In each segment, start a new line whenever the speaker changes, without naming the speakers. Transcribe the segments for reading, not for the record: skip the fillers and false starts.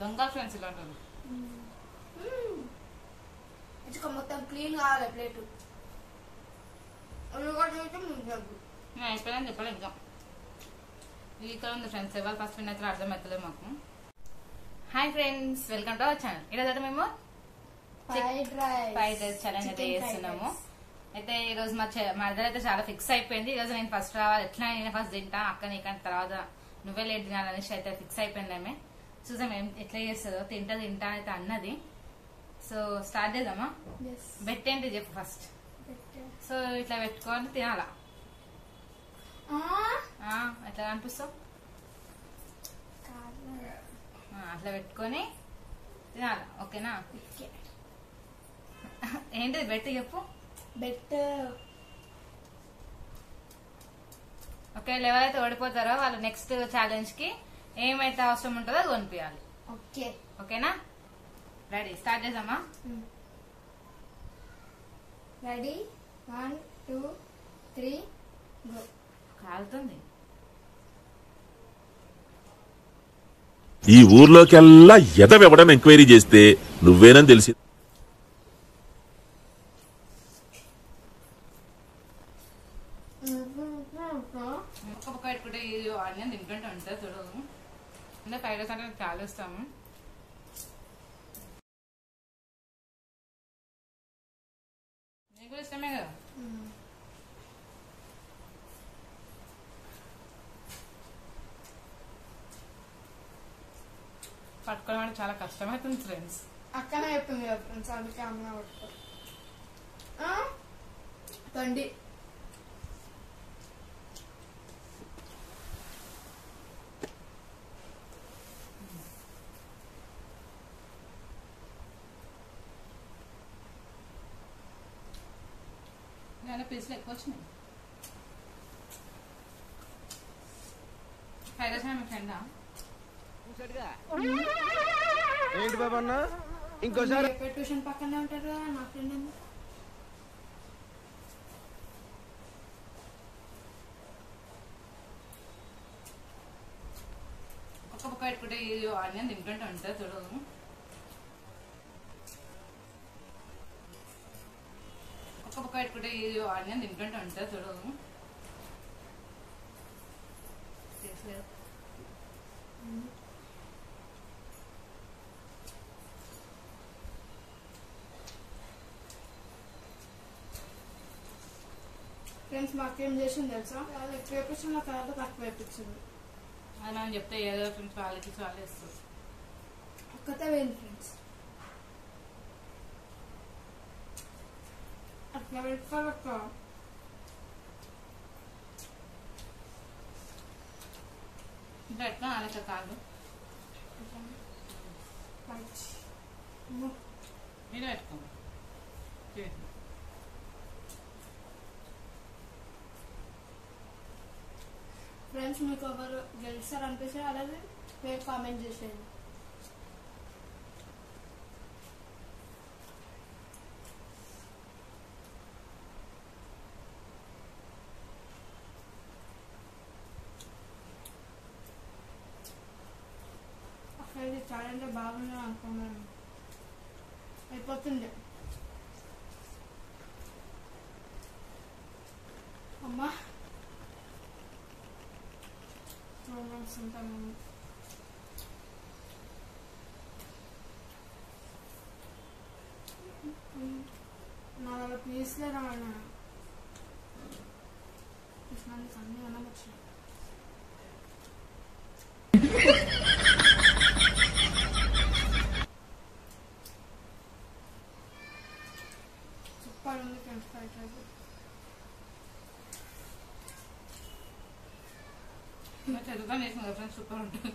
దొంగ ఫ్రెండ్స్ ఇలా ఉంటుంది.
ఇసుక మొత్తం క్లీన్ కావాలి ప్లేట్.
అయిపోయిందని చెప్పాలి ఇంకా. ఇక్కడ ఉంది ఫ్రెండ్స్, ఎవరు ఫస్ట్ విన్ అయితే అర్థమవుతలేదు మాకు. Hi friends, welcome to our channel. ఈరోజు అయితే మేము ఫ్రైడ్ రైస్ ఛాలెంజ్ అయితే చేస్తున్నాము. అయితే ఈ రోజు మా ఇద్దరు అయితే చాలా ఫిక్స్ అయిపోయింది. ఈ రోజు నేను ఫస్ట్ రావాలి, ఎట్లా నేను ఫస్ట్ తింటా, అక్క నీకంటే తర్వాత నువ్వే లేట్ తినాలనేసి అయితే ఫిక్స్ అయిపోయింది. ఆమె చూసాం ఎట్లా చేస్తుందో, తింటా అయితే అన్నది. సో స్టార్ట్ చేద్దామా? బెట్ ఏంటి చెప్పు ఫస్ట్. సో ఇట్లా పెట్టుకొని తినాలా? ఎట్లా కనిపిస్తావు? అట్లా పెట్టుకొని తినాలా, ఓకేనా? ఏంటిది బెట్ చెప్పు.
బెట్
ఓకే, ఎవరైతే ఓడిపోతారో వాళ్ళు నెక్స్ట్ ఛాలెంజ్ కి ఏమైతే అవసరం ఉంటుందో అది కొనిపించాలి. ఓకేనా? రెడీ, స్టార్ట్ చేద్దామా?
Ready, 1 2 3 go.
కాలుతుంది.
ఈ ఊర్లోకెల్లా ఎదవెవడని ఎంక్వైరీ చేస్తే నువ్వేనని తెలిసి
ఒక్క పక్క పెట్టుకుంటే ఇది ఆనియన్ తింటుంటే ఉంటుంది చూడదు. అంటే ఫ్రైడ్ రైస్ అంటే చాలా ఇస్తాము. నీకు కూడా ఇష్టమే కదా. పట్టుకోవడం అంటే చాలా కష్టమవుతుంది ఫ్రెండ్స్.
అక్కనే చెప్తుంది కదా ఫ్రెండ్స్, అందుకే అమ్మ పట్టుకో. తండి
పీసులు ఎక్కువ వచ్చినాయి. ఫ్రైడ్ రైస్ మీ ఫ్రెండా?
ఏంటి బాబా అన్న, ఇంకోసారి
ట్యూషన్ పక్కనే ఉంటారు కదా నా ఫ్రెండ్. ఎందుకు
ఒక్క పక్క పెట్టుకుంటే ఇది ఆనియన్ తింటుంటే ఉంటుంది చూడదు. ఒక్క పక్క పెట్టుకుంటే ఇది ఆనియన్ తింటుంటే ఉంటుంది చూడదు.
ఫ్రెండ్స్ మాకేం చేసింది తెలుసా? ఎక్కువ వేపించింది, నా తర్వాత తక్కువ వేపించింది.
అది మనం చెప్తే ఏదో ఫ్రెండ్స్ వాళ్ళకి చాలా ఇస్తుంది.
ఒక్కతే వేయండి ఫ్రెండ్స్, అట్లా పెట్టుకోవాలక్క.
ఇంకా ఎట్లా ఆలక కాదు, మీరు పెట్టుకోండి.
ఫ్రెండ్స్ మీకు ఎవరు గెలుస్తారు అనిపిస్తే అలాగే పేరు కామెంట్ చేసేయండి. అక్కడ ఇది చాలా బాగుంది అనుకున్నాను, అయిపోతుంది. అమ్మా నా ప్లీజ్లే రావణ కృష్ణానికి అన్ని అన్నం వచ్చినాయి. సూపర్ ఉంది ఫ్రెండ్స్ ఫ్రైడ్ రైస్.
చదువుతా చేసిన కదా ఫ్రెండ్స్, సూపర్ ఉంటుంది.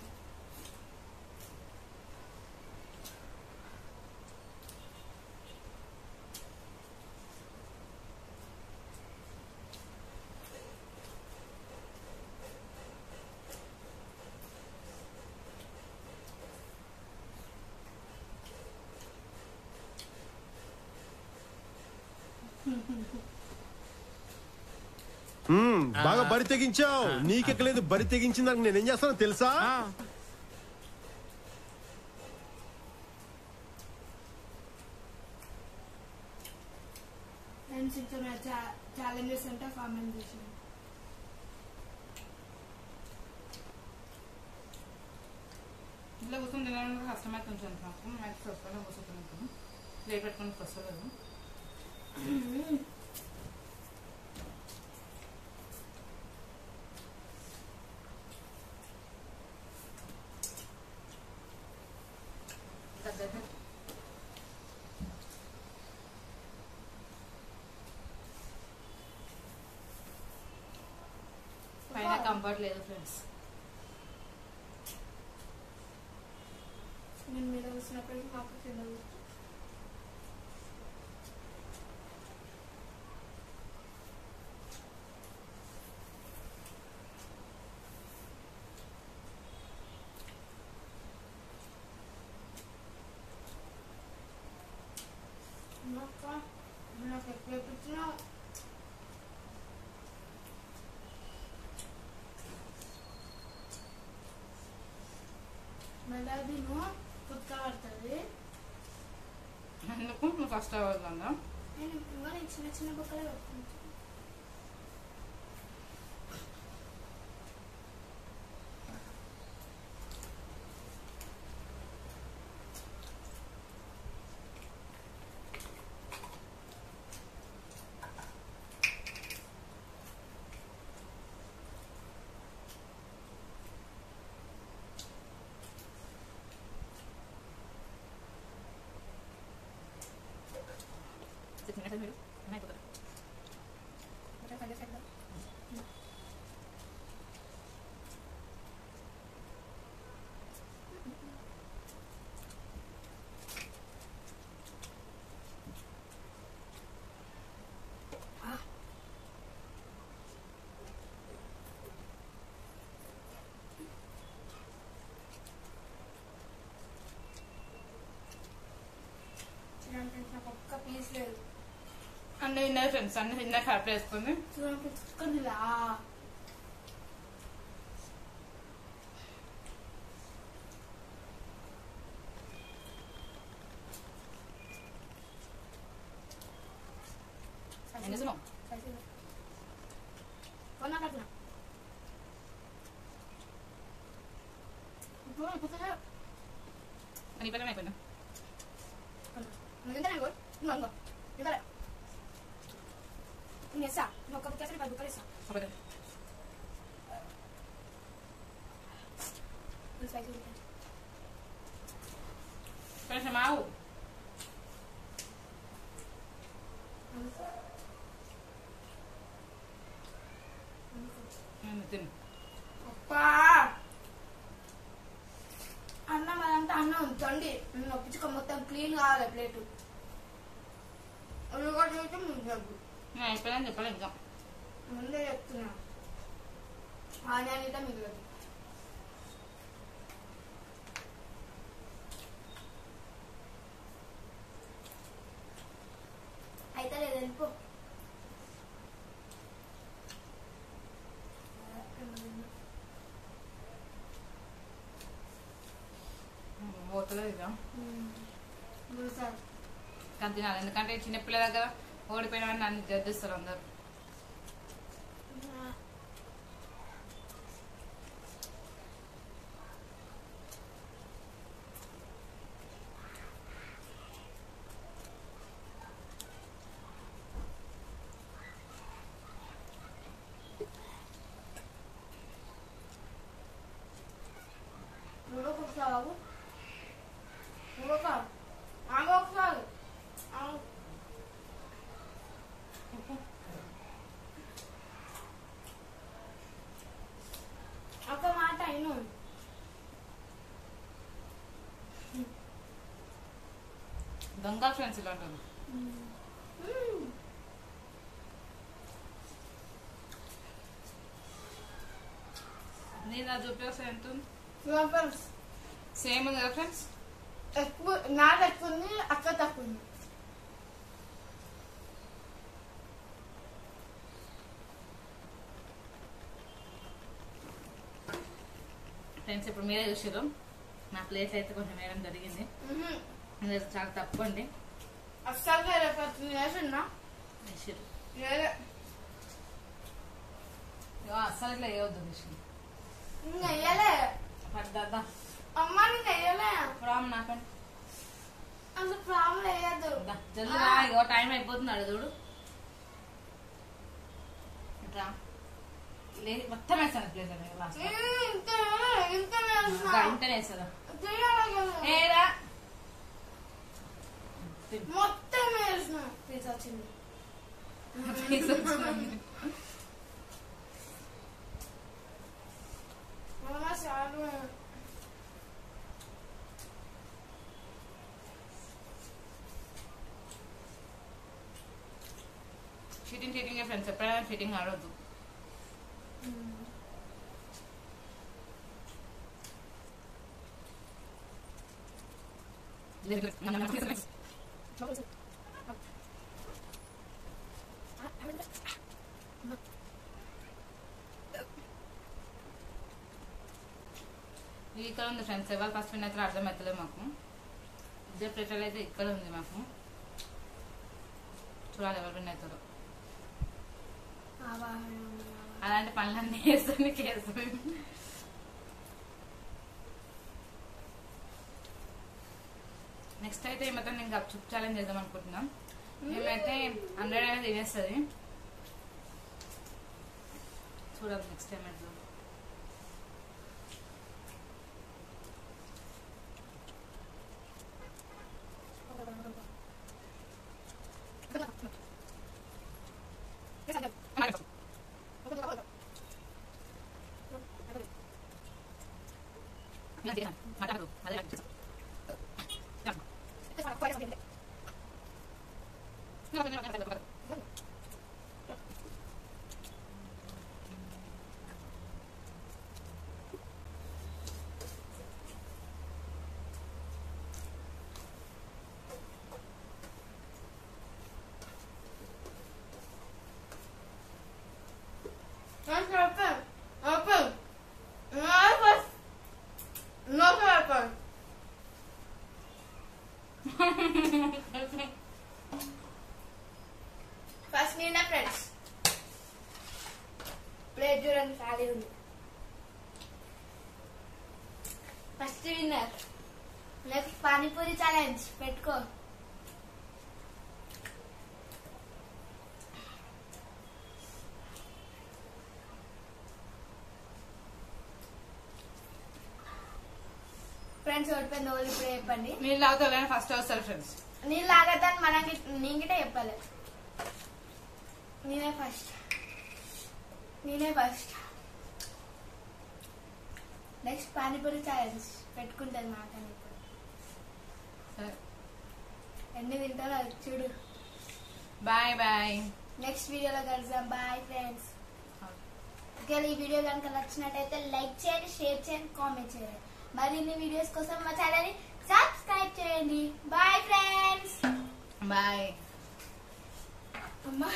బాగా బరి తెగించావు. నీకెక్కలేదు, బరి తెగించిందానికి నేనేం చేస్తానో తెలుసా?
ఫ్రెండ్స్ ఇంకా ఛాలెంజెస్ అంటే కామెంట్ చేసాను.
ఇట్లా కూర్చొని తినడానికి కష్టమైతే ఉంటుంది నాకు. మ్యాక్స్ వస్తాను కూర్చొని ప్లేట్ పెట్టుకొని వస్తలేదు. పైన కంఫర్ట్ లేదు ఫ్రెండ్స్.
నేను మీద కూర్చున్నప్పటికీ మాకు కింద కూర్చో. నాకు ఎక్కువ ఎప్పించినా మెల్లది నువ్వు కుట్టుకోబడుతుంది.
ఎందుకు నువ్వు ఫస్ట్ అవ్వదా?
నేను ఇంకా నేను చిన్న చిన్న బుక్కలే పెట్టుకుంటాను.
మీరు అయిపోతారు.
నాకు ఒక్క పీస్ లేదు.
అన్నీ తిన్నారు ఫ్రెండ్స్. అన్ని తిన్నా కరెక్ట్ వేసుకుంది.
చూడండి
ఏం చేస్తున్నావు? నీ పిల్లలు అయిపోయినా ఒకటే కొంచెం ఆవు. తిను.
అన్నం అదంతా అన్నం ఉంచండి. నొప్పించుకో మొత్తం క్లీన్ కావాలి ప్లేటు. ఉల్లిగడ్డ చూస్తే ముందు
అయిపోయినా చెప్పాలి. ఇంకా
ముందే చెప్తున్నా ఆనియన్ అయితే మిగలదు. అయితే లేదు వెళ్ళిపో.
పోతలేదు ఇక
సార్
కానీ తినాలి. ఎందుకంటే చిన్నపిల్లల దగ్గర ఓడిపోయిన వాడిని నన్ను గద్దిస్తారు అందరు.
నువ్వు కూర్చోవు నువ్వు ఆమె ఒకసారి ఒక మాట అయిను.
దొంగ ఫ్రెండ్స్ ఇలా ఉంటుంది. నేను అది చూపిస్తే ఎంత ఉంది?
ఫ్రెండ్స్
సేమ్ ఉంది కదా ఫ్రెండ్స్.
ఎక్కువ నాది ఎక్కువ ఉంది, అక్క తక్కువ ఉంది.
ఫ్రెండ్స్ ఇప్పుడు మీరే చూసారు. నా ప్లేస్ అయితే కొంచెం వేయడం జరిగింది. చాలా తప్పు అండి.
అస్సలు వేరే వేసున్నా
అస్సలు ఇట్లా వేయవద్దు విషయం
నెయ్యలే
పడ్డా
అమ్మ నేను నెయ్యలే
ప్రామ్ నాకండి
అసలు ప్రాబ్లం వేయద్దు
జల్దీ ఇగో టైం అయిపోతుంది చూడు రా మొత్తం వేస్తాను ప్లేస్ ఇంటనే వేస్తుందా ఏరా
మొత్తం వేసిన పీస్ వచ్చింది చాలు
చీటింగ్ ఫ్రెండ్స్ ఎప్పుడైనా చీటింగ్ ఆడొద్దు ఇక్కడ ఉంది ఫ్రెండ్స్ ఎవరు ఫస్ట్ విన్ అయితే అర్థమవుతలేదు మాకు ఇద్దరు ప్లేటర్ అయితే ఇక్కడ ఉంది మాకు చూడాలి ఎవరు విన్ అవుతారో అలాంటి పనులన్నీ వేస్తుంది కేసు నెక్స్ట్ అయితే ఏమైతే నేను గప్చుప్ ఛాలెంజ్ చేద్దాం అనుకుంటున్నాం మేమైతే 100 అనేది తినేస్తుంది చూడాలి నెక్స్ట్ టైం అయితే
ఫస్ట్ నేనే ఫ్రెండ్స్ ప్లేట్ చూడండి ఖాళీ ఉంది first winner next panipuri challenge పెట్టుకో ఫ్రెండ్స్ ఓడిపోయింది ఓడి ఇప్పుడు చెప్పండి
నీళ్ళు తాగుతా ఫస్ట్ వస్తారు ఫ్రెండ్స్
నీళ్ళు తాగద్దని మనం నేను గిట్ట చెప్పాలి నేనే ఫస్ట్ నెక్స్ట్ పానీపూరి ఛాలెంజ్ పెట్టుకుంటాను నాకని ఇప్పుడు ఎన్ని తింటారో చూడు
బాయ్ బాయ్
నెక్స్ట్ వీడియోలో కలుద్దాం బాయ్ ఫ్రెండ్స్ ఒకవేళ ఈ వీడియో కనుక నచ్చినట్టయితే లైక్ చేయండి షేర్ చేయండి కామెంట్ చేయండి మరిన్ని వీడియోస్ కోసం మా ఛానల్ ని సబ్స్క్రైబ్ చేయండి బాయ్ ఫ్రెండ్స్
బాయ్
అమ్మా